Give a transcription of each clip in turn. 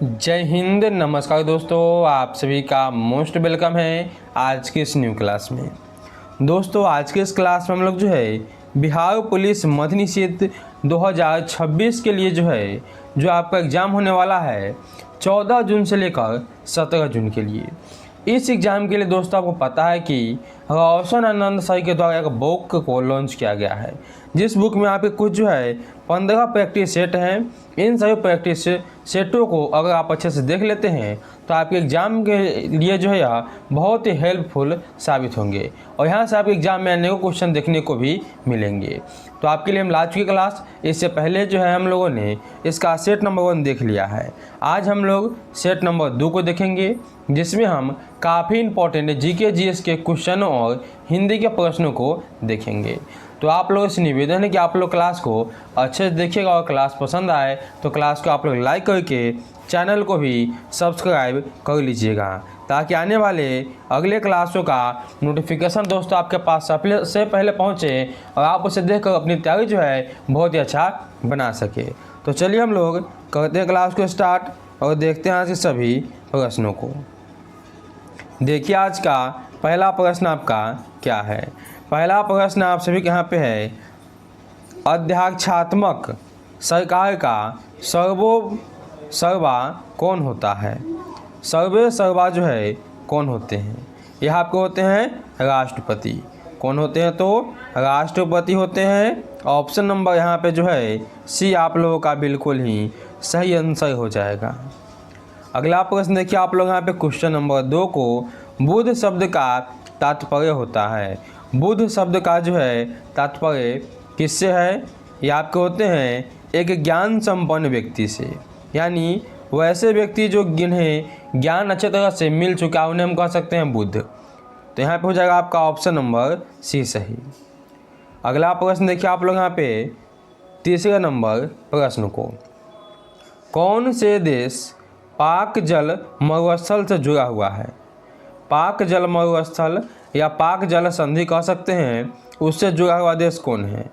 जय हिंद, नमस्कार दोस्तों, आप सभी का मोस्ट वेलकम है आज की इस न्यू क्लास में। दोस्तों आज के इस क्लास में हम लोग जो है बिहार पुलिस मध्य निषेध 2026 के लिए जो आपका एग्ज़ाम होने वाला है 14 जून से लेकर 17 जून के लिए। इस एग्ज़ाम के लिए दोस्तों आपको पता है कि रोशन आनंद सर के द्वारा एक बुक को लॉन्च किया गया है, जिस बुक में आपके कुछ 15 प्रैक्टिस सेट हैं। इन सभी प्रैक्टिस सेटों को अगर आप अच्छे से देख लेते हैं तो आपके एग्ज़ाम के लिए यह बहुत ही हेल्पफुल साबित होंगे और यहाँ से आपके एग्ज़ाम में अनेकों क्वेश्चन देखने को भी मिलेंगे। तो आपके लिए हम ला चुके क्लास, इससे पहले हम लोगों ने इसका सेट नंबर 1 देख लिया है। आज हम लोग सेट नंबर 2 को देखेंगे, जिसमें हम काफ़ी इंपॉर्टेंट जीके जीएस के क्वेश्चनों और हिंदी के प्रश्नों को देखेंगे। तो आप लोगों से निवेदन है कि आप लोग क्लास को अच्छे से देखिएगा और क्लास पसंद आए तो क्लास को आप लोग लाइक करके चैनल को भी सब्सक्राइब कर लीजिएगा, ताकि आने वाले अगले क्लासों का नोटिफिकेशन दोस्तों आपके पास सबसे पहले पहुंचे और आप उसे देखकर अपनी तैयारी बहुत ही अच्छा बना सके। तो चलिए हम लोग करते हैं क्लास को स्टार्ट और देखते हैं आज के सभी प्रश्नों को। देखिए आज का पहला प्रश्न आपका क्या है। पहला प्रश्न आप सभी के यहाँ पे है, अध्यक्षात्मक सरकार का सर्वा कौन होता है। सर्वे सर्वा कौन होते हैं। यह आपको होते हैं राष्ट्रपति। कौन होते हैं तो राष्ट्रपति होते हैं। ऑप्शन नंबर यहाँ पे सी आप लोगों का बिल्कुल ही सही आंसर हो जाएगा। अगला प्रश्न देखिए आप लोग यहाँ पे क्वेश्चन नंबर 2 को, बुद्ध शब्द का तात्पर्य होता है। बुद्ध शब्द का तात्पर्य किससे है। ये आपके होते हैं एक ज्ञान संपन्न व्यक्ति से, यानी वैसे व्यक्ति जो जिन्हें ज्ञान अच्छे तरह से मिल चुका है उन्हें हम कह सकते हैं बुद्ध। तो यहाँ पे हो जाएगा आपका ऑप्शन नंबर सी सही। अगला प्रश्न देखिए आप लोग यहाँ पे तीसरे नंबर प्रश्न को, कौन से देश पाक जल मरुस्थल से जुड़ा हुआ है। पाक जल मरुस्थल या पाक जल संधि कह सकते हैं, उससे जुड़ा हुआ देश कौन है।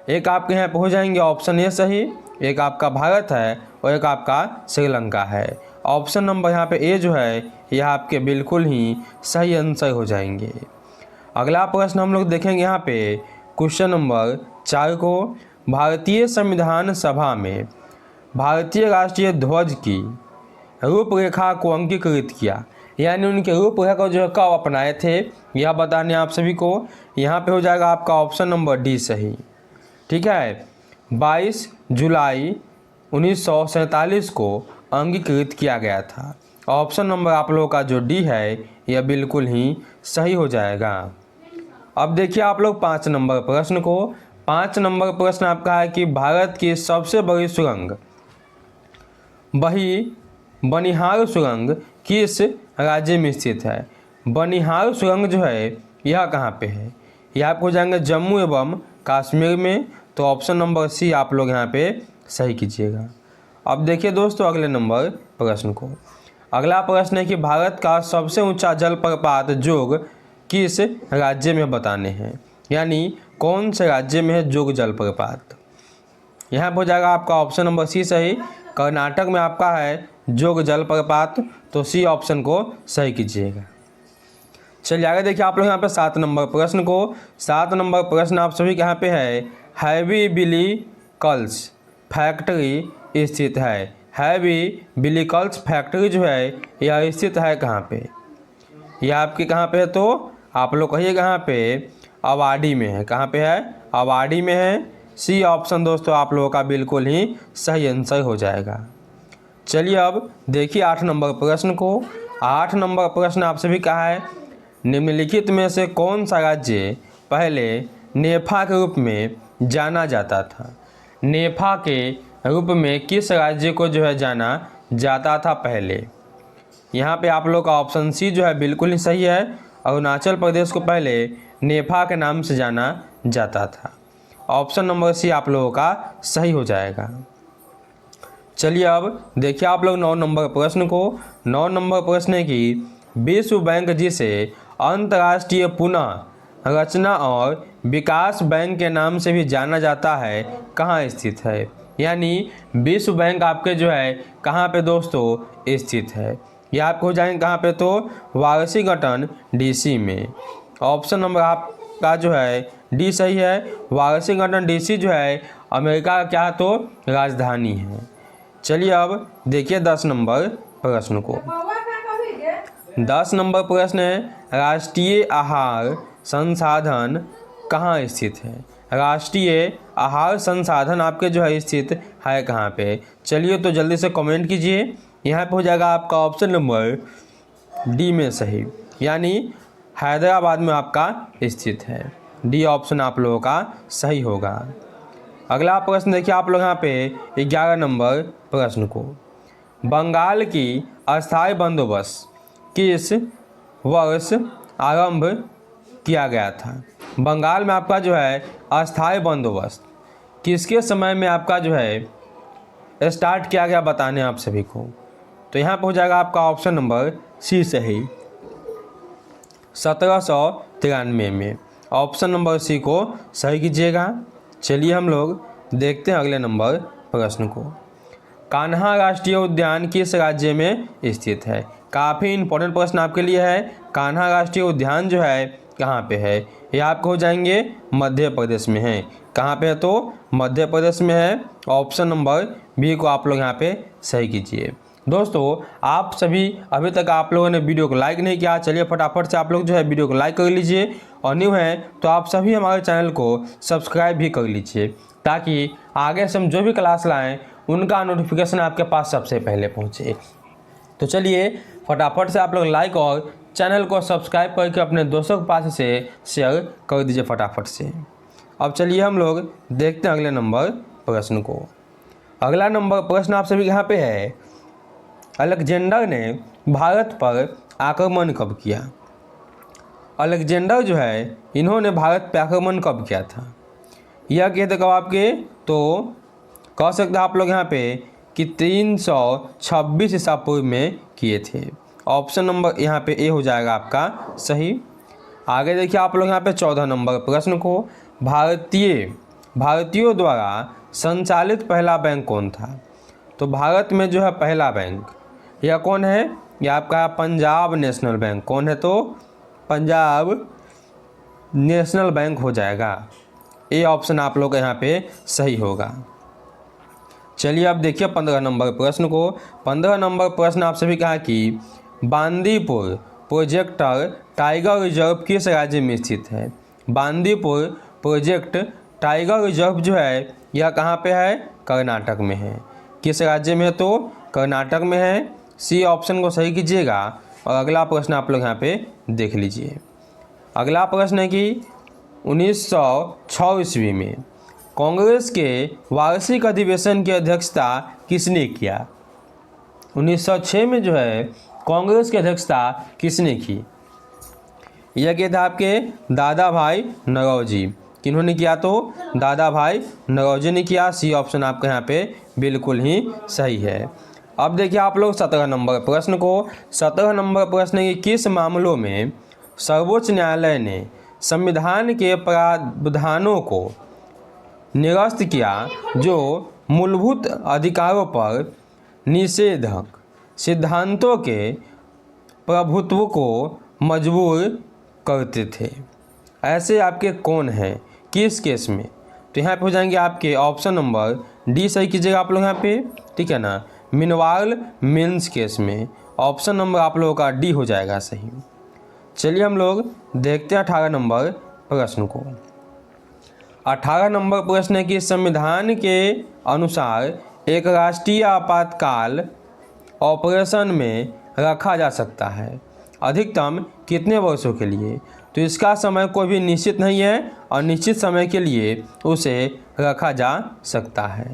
एक आपके यहाँ पे हो जाएंगे ऑप्शन ए सही, एक आपका भारत है और एक आपका श्रीलंका है। ऑप्शन नंबर यहाँ पे ए यह आपके बिल्कुल ही सही आंसर हो जाएंगे। अगला प्रश्न हम लोग देखेंगे यहाँ पे क्वेश्चन नंबर 4 को, भारतीय संविधान सभा में भारतीय राष्ट्रीय ध्वज की रूपरेखा को अंगीकृत किया, यानी उनके रूपरेखा को कब अपनाए थे यह बताने आप सभी को। यहाँ पे हो जाएगा आपका ऑप्शन नंबर डी सही। ठीक है, 22 जुलाई 1947 को अंगीकृत किया गया था। ऑप्शन नंबर आप लोगों का जो डी है यह बिल्कुल ही सही हो जाएगा। अब देखिए आप लोग 5 नंबर प्रश्न को। 5 नंबर प्रश्न आपका है कि भारत की सबसे बड़ी सुरंग बनिहाल सुरंग किस राज्य में स्थित है। बनिहाल सुरंग यह कहाँ पे है। यह आपको हो जाएंगे जम्मू एवं कश्मीर में। तो ऑप्शन नंबर सी आप लोग यहाँ पे सही कीजिएगा। अब देखिए दोस्तों अगले नंबर प्रश्न को। अगला प्रश्न है कि भारत का सबसे ऊंचा जलप्रपात जोग किस राज्य में बताने हैं, यानी कौन से राज्य में है जोग जलप्रपात। यहाँ पर हो जाएगा आपका ऑप्शन नंबर सी सही, कर्नाटक में आपका है जोग जलप्रपात। तो सी ऑप्शन को सही कीजिएगा। चलिए आगे देखिए आप लोग यहाँ पे 7 नंबर प्रश्न को। 7 नंबर प्रश्न आप सभी के यहाँ पे है, हैवी बिलिकल्स फैक्ट्री स्थित है। हैवी बिलिकल्स फैक्ट्री यह स्थित है कहाँ पे। यह आपके कहाँ पे है तो आप लोग कहिए कहाँ पे, अवाडी में है। कहाँ पे है, अवाडी में है। सी ऑप्शन दोस्तों आप लोगों का बिल्कुल ही सही आंसर हो जाएगा। चलिए अब देखिए 8 नंबर प्रश्न को। 8 नंबर प्रश्न आप सभी का है, निम्नलिखित में से कौन सा राज्य पहले नेफा के रूप में जाना जाता था। नेफा के रूप में किस राज्य को जाना जाता था पहले। यहाँ पे आप लोग का ऑप्शन सी बिल्कुल ही सही है। अरुणाचल प्रदेश को पहले नेफा के नाम से जाना जाता था। ऑप्शन नंबर सी आप लोगों का सही हो जाएगा। चलिए अब देखिए आप लोग 9 नंबर प्रश्न को। 9 नंबर प्रश्न है कि विश्व बैंक जिसे अंतर्राष्ट्रीय पुनः रचना और विकास बैंक के नाम से भी जाना जाता है कहाँ स्थित है। यानी विश्व बैंक आपके जो है कहाँ पे दोस्तों स्थित है। ये आपको हो जाएंगे कहाँ पे, तो वाशिंगटन डीसी में। ऑप्शन नंबर आपका जो है डी सही है। वाशिंगटन डीसी जो है अमेरिका का क्या तो राजधानी है। चलिए अब देखिए 10 नंबर प्रश्न को। 10 नंबर प्रश्न है, राष्ट्रीय आहार संसाधन कहाँ स्थित है। राष्ट्रीय आहार संसाधन आपके जो है स्थित है कहाँ पे। चलिए तो जल्दी से कमेंट कीजिए। यहाँ पे हो जाएगा आपका ऑप्शन नंबर डी में सही, यानी हैदराबाद में आपका स्थित है। डी ऑप्शन आप लोगों का सही होगा। अगला प्रश्न देखिए आप लोग यहाँ पे 11 नंबर प्रश्न को। बंगाल की अस्थायी बंदोबस्त किस वर्ष आरंभ किया गया था। बंगाल में आपका जो है अस्थायी बंदोबस्त किसके समय में आपका जो है स्टार्ट किया गया बताने आप सभी को। तो यहाँ पर हो जाएगा आपका ऑप्शन नंबर सी सही, 1793 में। ऑप्शन नंबर सी को सही कीजिएगा। चलिए हम लोग देखते हैं अगले नंबर प्रश्न को। कान्हा राष्ट्रीय उद्यान किस राज्य में स्थित है। काफ़ी इंपॉर्टेंट प्रश्न आपके लिए है। कान्हा राष्ट्रीय उद्यान जो है कहाँ पे है। ये आपको हो जाएंगे मध्य प्रदेश में है। कहाँ पे है तो मध्य प्रदेश में है। ऑप्शन नंबर बी को आप लोग यहाँ पे सही कीजिए। दोस्तों आप सभी अभी तक आप लोगों ने वीडियो को लाइक नहीं किया, चलिए फटाफट से आप लोग जो है वीडियो को लाइक कर लीजिए, और न्यू है तो आप सभी हमारे चैनल को सब्सक्राइब भी कर लीजिए, ताकि आगे से हम जो भी क्लास लाएँ उनका नोटिफिकेशन आपके पास सबसे पहले पहुँचे। तो चलिए फटाफट से आप लोग लाइक और चैनल को सब्सक्राइब करके अपने दोस्तों के पास से शेयर कर दीजिए फटाफट से। अब चलिए हम लोग देखते हैं अगले नंबर प्रश्न को। अगला नंबर प्रश्न आप सभी यहाँ पे है, अलेक्जेंडर ने भारत पर आक्रमण कब किया। अलेक्जेंडर जो है इन्होंने भारत पर आक्रमण कब किया था। यह कहते कब आपके, तो कह सकते हैं आप लोग यहाँ पे कि 326 ईसा पूर्व में किए थे। ऑप्शन नंबर यहाँ पे ए हो जाएगा आपका सही। आगे देखिए आप लोग यहाँ पे 14 नंबर प्रश्न को। भारतीयों द्वारा संचालित पहला बैंक कौन था। तो भारत में जो है पहला बैंक यह कौन है, यह आपका पंजाब नेशनल बैंक। कौन है तो पंजाब नेशनल बैंक हो जाएगा। ए ऑप्शन आप लोग यहाँ पे सही होगा। चलिए अब देखिए 15 नंबर प्रश्न को। 15 नंबर प्रश्न आप सभी कहा कि बांदीपुर प्रोजेक्टर टाइगर रिजर्व किस राज्य में स्थित है। बांदीपुर प्रोजेक्ट टाइगर रिजर्व जो है यह कहाँ पे है, कर्नाटक में है। किस राज्य में है तो कर्नाटक में है। सी ऑप्शन को सही कीजिएगा। और अगला प्रश्न आप लोग यहाँ पे देख लीजिए। अगला प्रश्न है कि 1906 ईस्वी में कांग्रेस के वार्षिक अधिवेशन की अध्यक्षता किसने किया। 1906 में जो है कांग्रेस की अध्यक्षता किसने की। यह किया था आपके दादा भाई नौरोजी। किन्होंने किया तो दादा भाई नौरोजी ने किया। सी ऑप्शन आपके यहाँ पे बिल्कुल ही सही है। अब देखिए आप लोग 17 नंबर प्रश्न को। 17 नंबर प्रश्न कि किस मामलों में सर्वोच्च न्यायालय ने संविधान के प्रावधानों को निरस्त किया जो मूलभूत अधिकारों पर निषेधक सिद्धांतों के प्रभुत्व को मजबूर करते थे। ऐसे आपके कौन हैं, किस केस में। तो यहाँ पे हो जाएंगे आपके ऑप्शन नंबर डी सही कीजिएगा आप लोग यहाँ पे, ठीक है ना, मिनवाल मिन्स केस में। ऑप्शन नंबर आप लोगों का डी हो जाएगा सही। चलिए हम लोग देखते हैं 18 नंबर प्रश्न को। 18 नंबर प्रश्न है कि संविधान के अनुसार एक राष्ट्रीय आपातकाल ऑपरेशन में रखा जा सकता है अधिकतम कितने वर्षों के लिए। तो इसका समय कोई भी निश्चित नहीं है और निश्चित समय के लिए उसे रखा जा सकता है।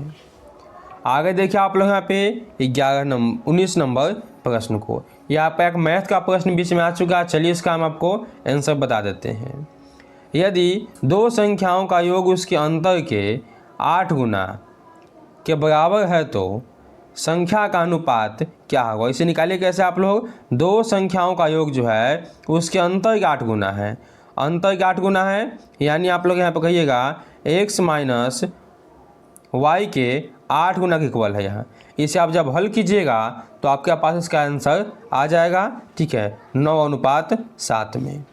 आगे देखिए आप लोग यहाँ पे 19 नंबर प्रश्न को। यह आपका एक मैथ का प्रश्न बीच में आ चुका है। चलिए इसका हम आपको आंसर बता देते हैं। यदि दो संख्याओं का योग उसके अंतर के 8 गुना के बराबर है तो संख्या का अनुपात क्या होगा। इसे निकालिए कैसे आप लोग। दो संख्याओं का योग जो है उसके अंतर के 8 गुना है। अंतर के 8 गुना है, यानी आप लोग यहाँ पे कहिएगा x माइनस y के 8 गुना के इक्वल है यहाँ। इसे आप जब हल कीजिएगा तो आपके पास इसका आंसर आ जाएगा, ठीक है, 9:7 में।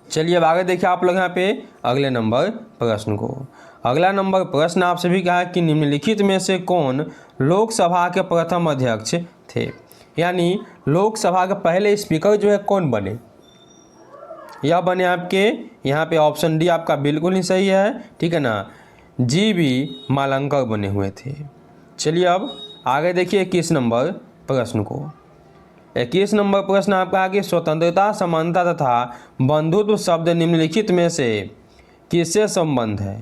चलिए अब आगे देखिए आप लोग यहाँ पे अगले नंबर प्रश्न को। अगला नंबर प्रश्न आपसे भी कहा है कि निम्नलिखित में से कौन लोकसभा के प्रथम अध्यक्ष थे, यानी लोकसभा के पहले स्पीकर जो है कौन बने। यह बने आपके यहाँ पे ऑप्शन डी आपका बिल्कुल ही सही है, ठीक है ना, जी.बी. मालंकर बने हुए थे। चलिए अब आगे देखिए 21 नंबर प्रश्न को। 21 नंबर प्रश्न आपका है कि स्वतंत्रता, समानता तथा बंधुत्व शब्द निम्नलिखित में से किससे संबंध है।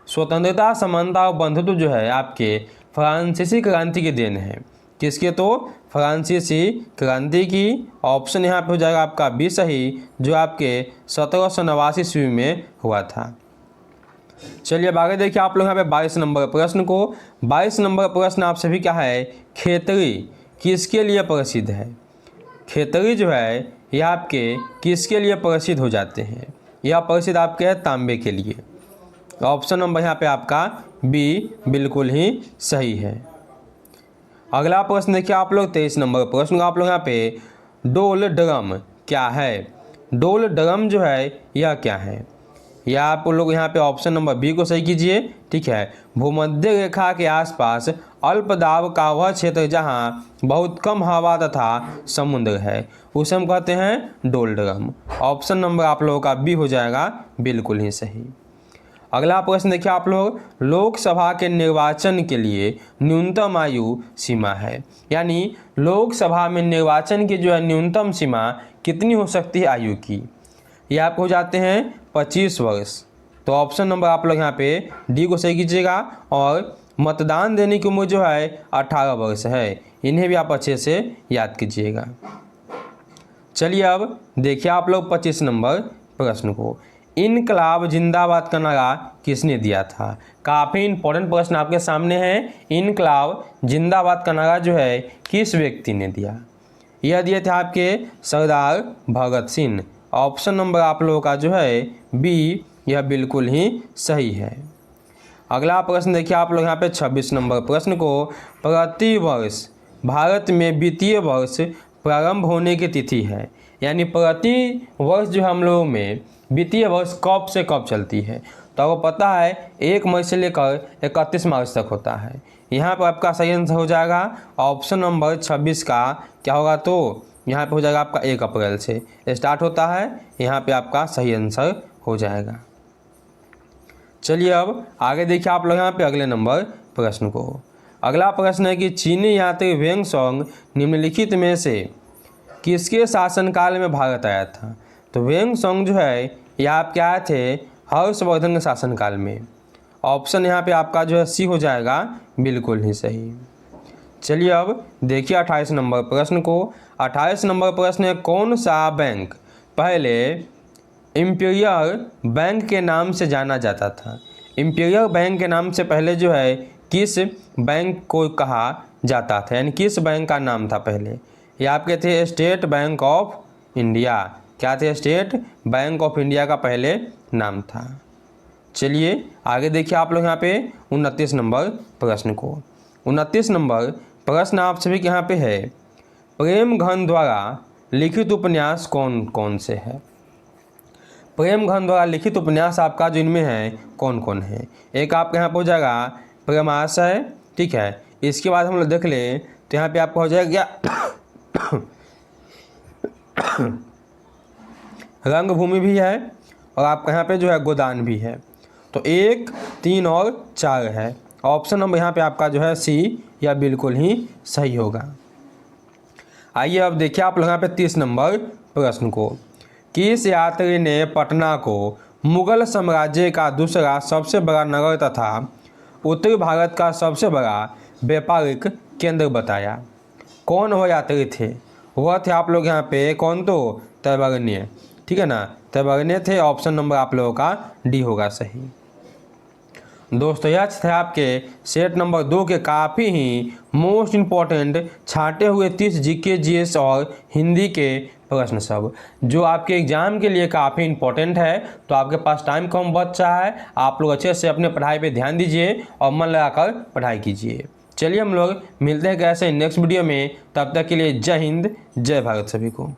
स्वतंत्रता, समानता और बंधुत्व जो है आपके फ्रांसीसी क्रांति की देन है। किसके, तो फ्रांसीसी क्रांति की। ऑप्शन यहाँ पे हो जाएगा आपका बी सही, जो आपके 1789 ईस्वी में हुआ था। चलिए अब आगे देखिए आप लोग यहाँ पे 22 नंबर प्रश्न को। 22 नंबर प्रश्न आप सभी क्या है, खेतड़ी किसके लिए प्रसिद्ध है। खेतड़ी जो है यह आपके किसके लिए प्रसिद्ध हो जाते हैं। यह प्रसिद्ध आपके है तांबे के लिए। ऑप्शन नंबर यहाँ पे आपका बी बिल्कुल ही सही है। अगला प्रश्न देखिए आप लोग 23 नंबर प्रश्न को। आप लोग यहाँ पे डोल ड्रम क्या है। डोल ड्रम जो है यह क्या है। या आप लोग यहाँ पे ऑप्शन नंबर बी को सही कीजिए, ठीक है। भूमध्य रेखा के आसपास अल्प दाब का वह क्षेत्र जहाँ बहुत कम हवा तथा समुद्र है उसे हम कहते हैं डोलड्रम। ऑप्शन नंबर आप लोगों का बी हो जाएगा बिल्कुल ही सही। अगला प्रश्न देखिए आप लोग, लोकसभा के निर्वाचन के लिए न्यूनतम आयु सीमा है, यानी लोकसभा में निर्वाचन की जो है न्यूनतम सीमा कितनी हो सकती है आयु की। ये आप हो जाते हैं 25 वर्ष। तो ऑप्शन नंबर आप लोग यहाँ पे डी को सही कीजिएगा। और मतदान देने की उम्र जो है 18 वर्ष है। इन्हें भी आप अच्छे से याद कीजिएगा। चलिए अब देखिए आप लोग 25 नंबर प्रश्न को। इनकलाब जिंदाबाद का नारा किसने दिया था। काफ़ी इंपॉर्टेंट प्रश्न आपके सामने है। इनकलाब जिंदाबाद का नारा जो है किस व्यक्ति ने दिया। यह दिए थे आपके सरदार भगत सिंह। ऑप्शन नंबर आप लोगों का जो है बी, यह बिल्कुल ही सही है। अगला प्रश्न देखिए आप लोग यहाँ पे 26 नंबर प्रश्न को। प्रति वर्ष भारत में वित्तीय वर्ष प्रारंभ होने की तिथि है, यानी प्रति वर्ष जो हम लोगों में वित्तीय वर्ष कब से कब चलती है। तो आपको पता है 1 मई से लेकर 31 मार्च तक होता है। यहाँ पर आपका सही आंसर हो जाएगा ऑप्शन नंबर 26 का क्या होगा, तो यहाँ पे हो जाएगा आपका 1 अप्रैल से स्टार्ट होता है। यहाँ पे आपका सही आंसर हो जाएगा। चलिए अब आगे देखिए आप लोग यहाँ पे अगले नंबर प्रश्न को। अगला प्रश्न है कि चीनी यात्री वेंग सॉन्ग निम्नलिखित में से किसके शासनकाल में भारत आया था। तो वेंग सॉन्ग जो है यह आप क्या आए थे, हर्षवर्धन के शासनकाल में। ऑप्शन यहाँ पे आपका जो है सी हो जाएगा बिल्कुल ही सही। चलिए अब देखिए 28 नंबर प्रश्न को। 28 नंबर प्रश्न है, कौन सा बैंक पहले इंपीरियल बैंक के नाम से जाना जाता था। इंपीरियल बैंक के नाम से पहले जो है किस बैंक को कहा जाता था, यानी किस बैंक का नाम था पहले। ये आपके थे स्टेट बैंक ऑफ इंडिया। क्या थे, स्टेट बैंक ऑफ इंडिया का पहले नाम था। चलिए आगे देखिए आप लोग यहाँ पे 29 नंबर प्रश्न को। 29 नंबर प्रश्न आप सभी के यहाँ पे है, प्रेमघन द्वारा लिखित उपन्यास कौन कौन से है। प्रेमघन द्वारा लिखित उपन्यास आपका जो इनमें है कौन कौन है। एक आपके यहाँ पे हो जाएगा प्रेमाशय, ठीक है। इसके बाद हम लोग देख लें तो यहाँ पे आपका हो जाएगा रंगभूमि भी है, और आपका यहाँ पे जो है गोदान भी है। तो 1, 3 और 4 है। ऑप्शन नंबर यहाँ पे आपका जो है सी, या बिल्कुल ही सही होगा। आइए अब देखिए आप लोग यहाँ पे 30 नंबर प्रश्न को। किस यात्री ने पटना को मुगल साम्राज्य का दूसरा सबसे बड़ा नगर तथा उत्तरी भारत का सबसे बड़ा व्यापारिक केंद्र बताया। कौन वह यात्री थे, वह थे आप लोग यहाँ पे कौन, तो तैवर्ण्य, ठीक है ना, तैवर्ण्य थे। ऑप्शन नंबर आप लोगों का डी होगा सही। दोस्तों यह थे आपके सेट नंबर 2 के काफ़ी ही मोस्ट इम्पॉर्टेंट छाटे हुए 30 जीके जीएस और हिंदी के प्रश्न सब, जो आपके एग्जाम के लिए काफ़ी इंपॉर्टेंट है। तो आपके पास टाइम कम बच रहा है, आप लोग अच्छे से अपने पढ़ाई पे ध्यान दीजिए और मन लगाकर पढ़ाई कीजिए। चलिए हम लोग मिलते हैं कैसे नेक्स्ट वीडियो में, तब तक के लिए जय हिंद जय भारत सभी को।